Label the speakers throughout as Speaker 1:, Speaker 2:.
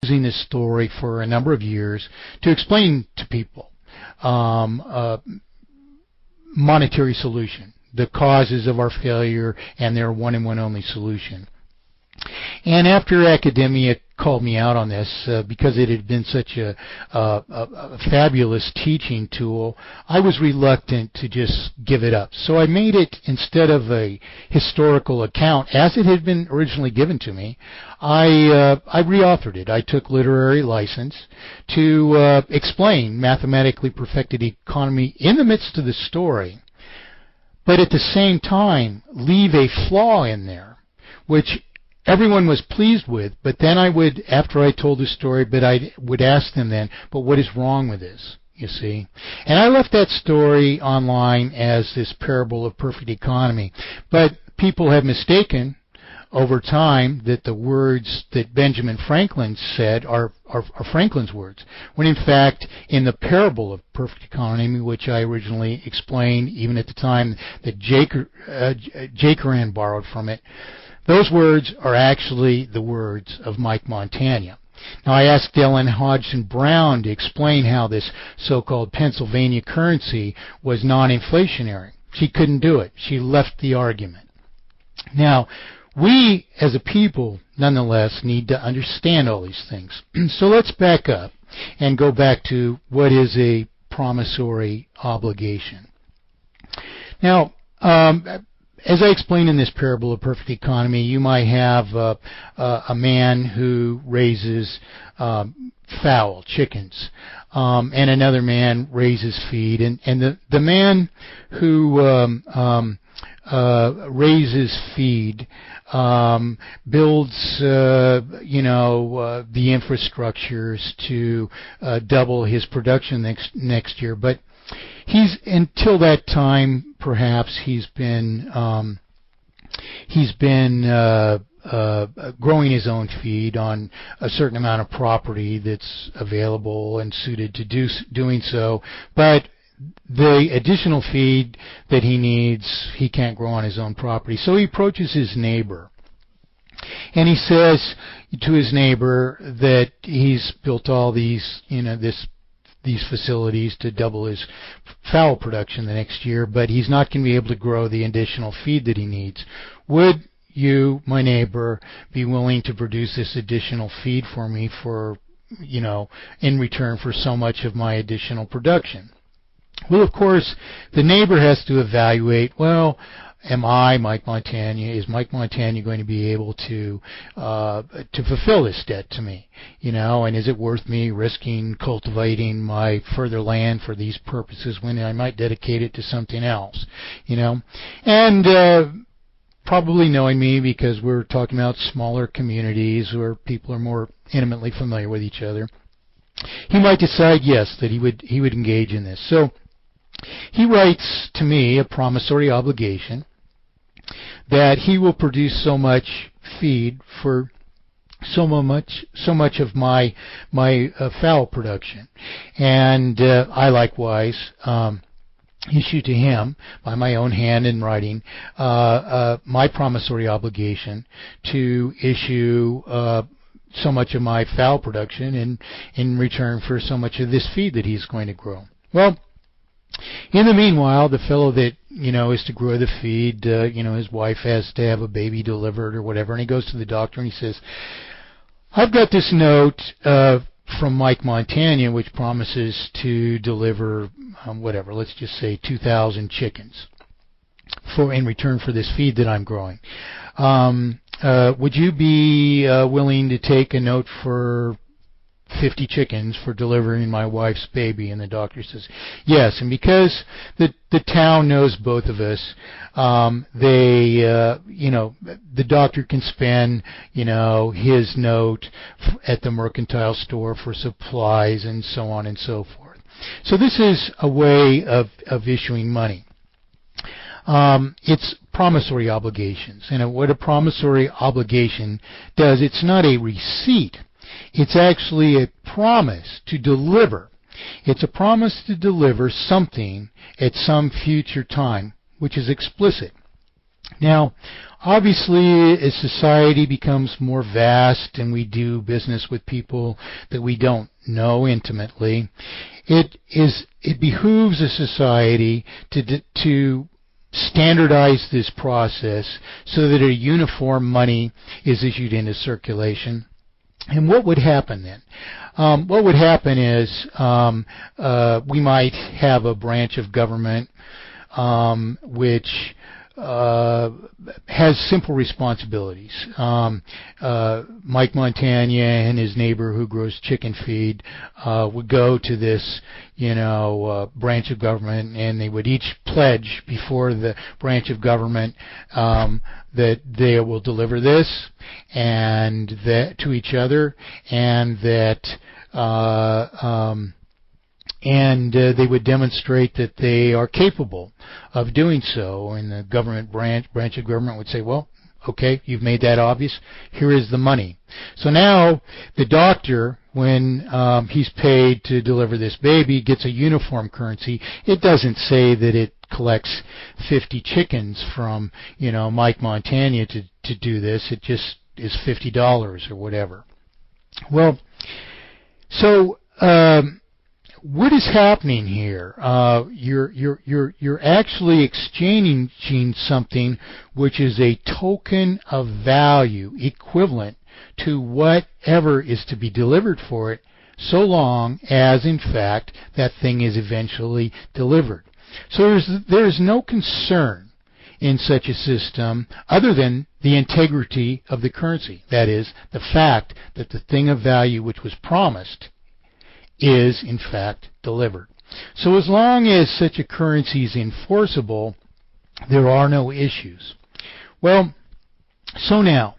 Speaker 1: using this story for a number of years to explain to people monetary solution, the causes of our failure, and their one and one only solution. And after academia called me out on this because it had been such a fabulous teaching tool, I was reluctant to just give it up. So I made it, instead of a historical account as it had been originally given to me, I reauthored it. I took literary license to explain mathematically perfected economy in the midst of the story, but at the same time leave a flaw in there, which everyone was pleased with. But then I would, after I told the story, I would ask them then, but what is wrong with this, you see? And I left that story online as this parable of perfect economy. But people have mistaken over time that the words that Benjamin Franklin said are Franklin's words, when in fact in the parable of perfect economy, which I originally explained even at the time that Jacoran borrowed from it, those words are actually the words of Mike Montagne. Now, I asked Ellen Hodgson Brown to explain how this so-called Pennsylvania currency was non-inflationary. She couldn't do it. She left the argument. Now, we as a people, nonetheless, need to understand all these things. So let's back up and go back to what is a promissory obligation. Now, as I explained in this parable of perfect economy, you might have a man who raises fowl, chickens, and another man raises feed. And the man who raises feed builds, the infrastructures to double his production next year. But until that time, perhaps he's been growing his own feed on a certain amount of property that's available and suited to doing so. But the additional feed that he needs, he can't grow on his own property. So he approaches his neighbor, and he says to his neighbor that he's built all these, these facilities to double his fowl production the next year, but he's not going to be able to grow the additional feed that he needs. Would you, my neighbor, be willing to produce this additional feed for me for, in return for so much of my additional production? Well, of course, the neighbor has to evaluate, well, is Mike Montagne going to be able to fulfill this debt to me, and is it worth me risking cultivating my further land for these purposes when I might dedicate it to something else, and probably knowing me, because we're talking about smaller communities where people are more intimately familiar with each other, he might decide yes, that he would engage in this. So he writes to me a promissory obligation that he will produce so much feed for so much of my fowl production, and I likewise issue to him by my own hand in writing my promissory obligation to issue so much of my fowl production in return for so much of this feed that he's going to grow. Well, in the meanwhile, the fellow that is to grow the feed, his wife has to have a baby delivered or whatever, and he goes to the doctor and he says, I've got this note from Mike Montagne which promises to deliver whatever, let's just say 2,000 chickens in return for this feed that I'm growing. Would you be willing to take a note for 50 chickens for delivering my wife's baby? And the doctor says yes. And because the town knows both of us, the doctor can spend his note at the mercantile store for supplies and so on and so forth. So this is a way of issuing money. It's promissory obligations, and what a promissory obligation does, it's not a receipt. It's actually a promise to deliver. It's a promise to deliver something at some future time, which is explicit. Now, obviously, as society becomes more vast and we do business with people that we don't know intimately, it behooves a society to standardize this process so that a uniform money is issued into circulation. And what would happen then? What would happen is we might have a branch of government which has simple responsibilities. Mike Montagne and his neighbor who grows chicken feed would go to this, branch of government, and they would each pledge before the branch of government that they will deliver this and that to each other, and that they would demonstrate that they are capable of doing so. And the government branch of government would say, well, okay, you've made that obvious. Here is the money. So now the doctor, when he's paid to deliver this baby, gets a uniform currency. It doesn't say that it collects 50 chickens from, Mike Montagne to do this. It just is $50 or whatever. Well, so what is happening here? You're actually exchanging something which is a token of value equivalent to whatever is to be delivered for it, so long as, in fact, that thing is eventually delivered. So there is no concern in such a system other than the integrity of the currency. That is, the fact that the thing of value which was promised is, in fact, delivered. So as long as such a currency is enforceable, there are no issues. Well, so now,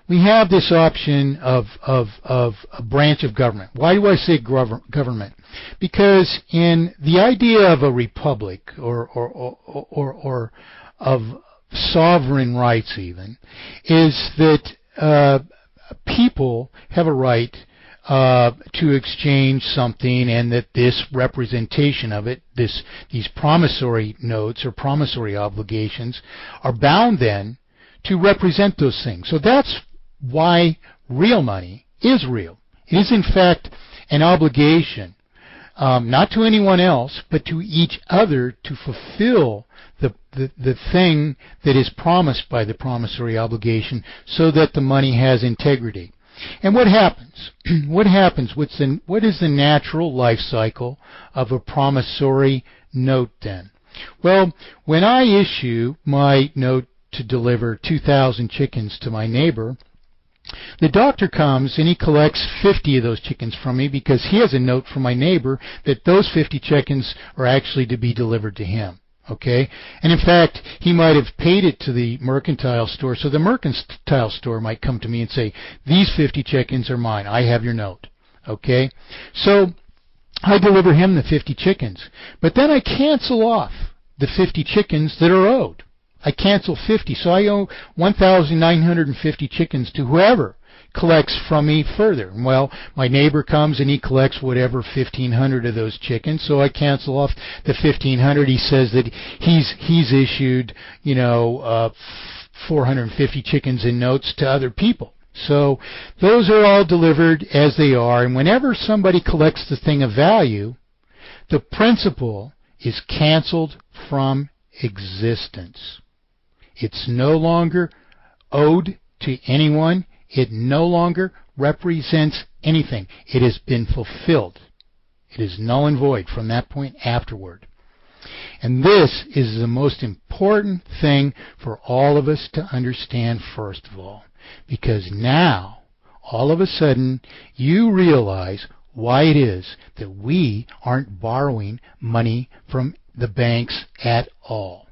Speaker 1: we have this option of a branch of government. Why do I say government? Because in the idea of a republic or of sovereign rights even, is that people have a right to exchange something, and that this representation of it, these promissory notes or promissory obligations, are bound then to represent those things. So that's why real money is real. It is in fact an obligation, not to anyone else, but to each other to fulfill the thing that is promised by the promissory obligation, so that the money has integrity. And what happens? What happens? What is the natural life cycle of a promissory note then? Well, when I issue my note to deliver 2,000 chickens to my neighbor, the doctor comes and he collects 50 of those chickens from me, because he has a note from my neighbor that those 50 chickens are actually to be delivered to him. Okay? And in fact, he might have paid it to the mercantile store, so the mercantile store might come to me and say, these 50 chickens are mine. I have your note. Okay? So I deliver him the 50 chickens. But then I cancel off the 50 chickens that are owed. I cancel 50, so I owe 1,950 chickens to whoever collects from me further. Well, my neighbor comes and he collects whatever 1,500 of those chickens, so I cancel off the 1,500. He says that he's issued 450 chickens in notes to other people. So those are all delivered as they are, and whenever somebody collects the thing of value, the principal is canceled from existence. It's no longer owed to anyone. It no longer represents anything. It has been fulfilled. It is null and void from that point afterward. And this is the most important thing for all of us to understand, first of all, because now, all of a sudden, you realize why it is that we aren't borrowing money from the banks at all.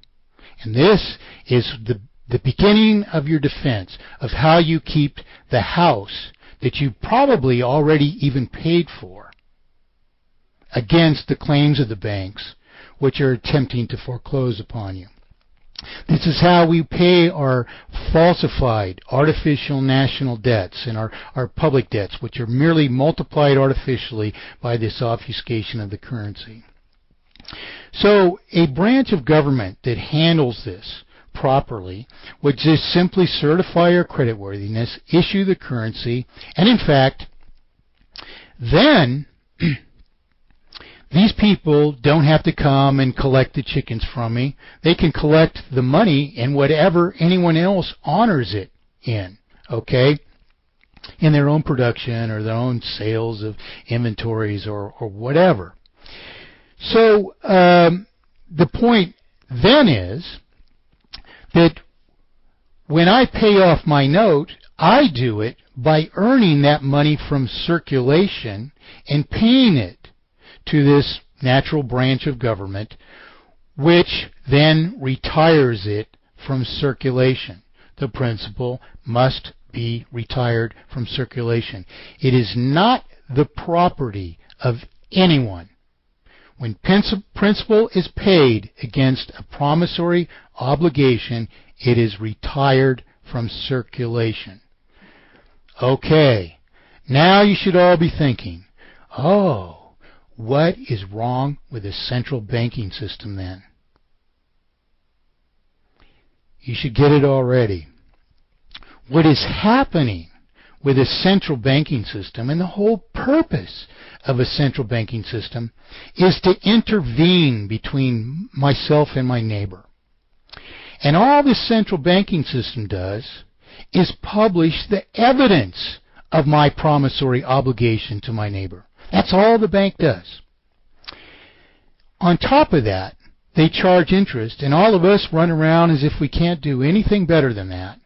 Speaker 1: And this is the beginning of your defense of how you keep the house that you probably already even paid for against the claims of the banks which are attempting to foreclose upon you. This is how we pay our falsified artificial national debts and our public debts, which are merely multiplied artificially by this obfuscation of the currency. So a branch of government that handles this properly would just simply certify our creditworthiness, issue the currency, and in fact, then these people don't have to come and collect the chickens from me. They can collect the money in whatever anyone else honors it in, okay? In their own production or their own sales of inventories or whatever. So the point then is that when I pay off my note, I do it by earning that money from circulation and paying it to this natural branch of government, which then retires it from circulation. The principal must be retired from circulation. It is not the property of anyone. When principal is paid against a promissory obligation, it is retired from circulation. Okay, now you should all be thinking, oh, what is wrong with the central banking system then? You should get it already. What is happening with a central banking system, and the whole purpose of a central banking system, is to intervene between myself and my neighbor. And all the central banking system does is publish the evidence of my promissory obligation to my neighbor. That's all the bank does. On top of that, they charge interest, and all of us run around as if we can't do anything better than that,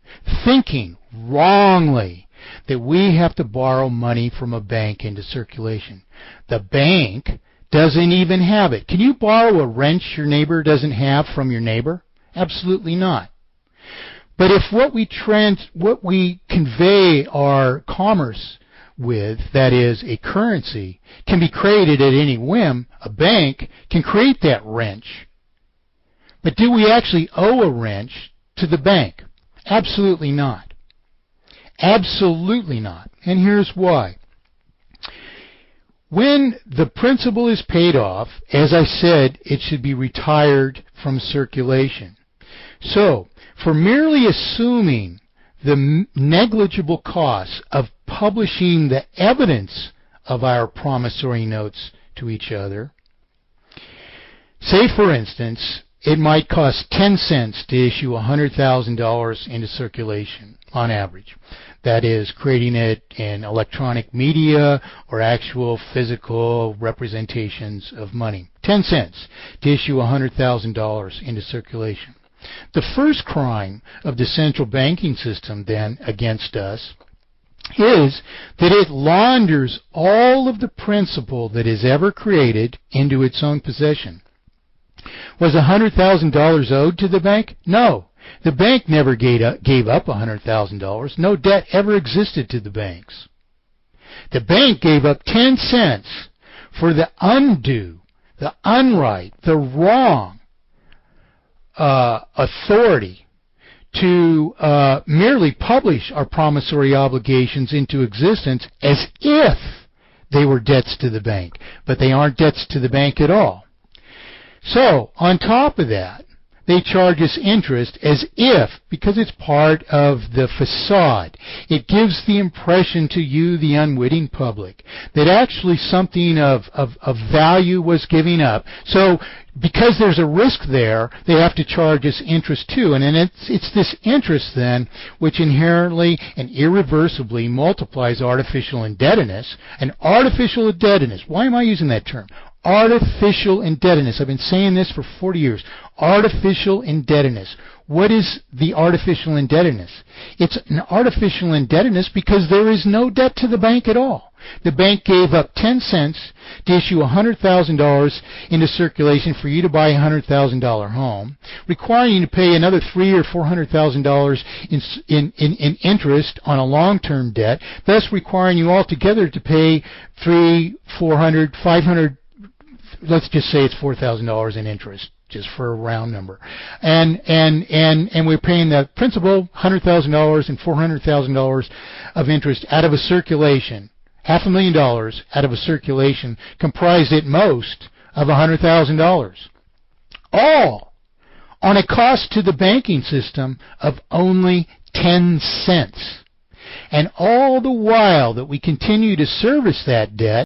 Speaker 1: thinking wrongly that we have to borrow money from a bank into circulation. The bank doesn't even have it. Can you borrow a wrench your neighbor doesn't have from your neighbor? Absolutely not. But if what we convey our commerce with, that is a currency, can be created at any whim, a bank can create that wrench. But do we actually owe a wrench to the bank? Absolutely not. Absolutely not. And here's why. When the principal is paid off, as I said, it should be retired from circulation. So, for merely assuming the negligible costs of publishing the evidence of our promissory notes to each other, say for instance, it might cost 10 cents to issue $100,000 into circulation on average. That is, creating it in electronic media or actual physical representations of money. 10 cents to issue $100,000 into circulation. The first crime of the central banking system, then, against us is that it launders all of the principal that is ever created into its own possession. Was $100,000 owed to the bank? No. The bank never gave up $100,000. No debt ever existed to the banks. The bank gave up 10 cents for the undue, the unright, the wrong authority to merely publish our promissory obligations into existence as if they were debts to the bank. But they aren't debts to the bank at all. So, on top of that, they charge us interest as if, because it's part of the facade, it gives the impression to you, the unwitting public, that actually something of value was giving up. So, because there's a risk there, they have to charge us interest too. And then it's this interest then which inherently and irreversibly multiplies artificial indebtedness. And artificial indebtedness, why am I using that term? Artificial indebtedness. I've been saying this for 40 years. Artificial indebtedness. What is the artificial indebtedness? It's an artificial indebtedness because there is no debt to the bank at all. The bank gave up 10 cents to issue $100,000 into circulation for you to buy a $100,000 home, requiring you to pay another $300,000 or $400,000 in interest on a long-term debt, thus requiring you altogether to pay $300,000, $400,000, $500,000, let's just say it's $4,000 in interest, just for a round number. And we're paying the principal $100,000 and $400,000 of interest out of a circulation, $500,000 out of a circulation comprised at most of $100,000. All on a cost to the banking system of only 10 cents. And all the while that we continue to service that debt,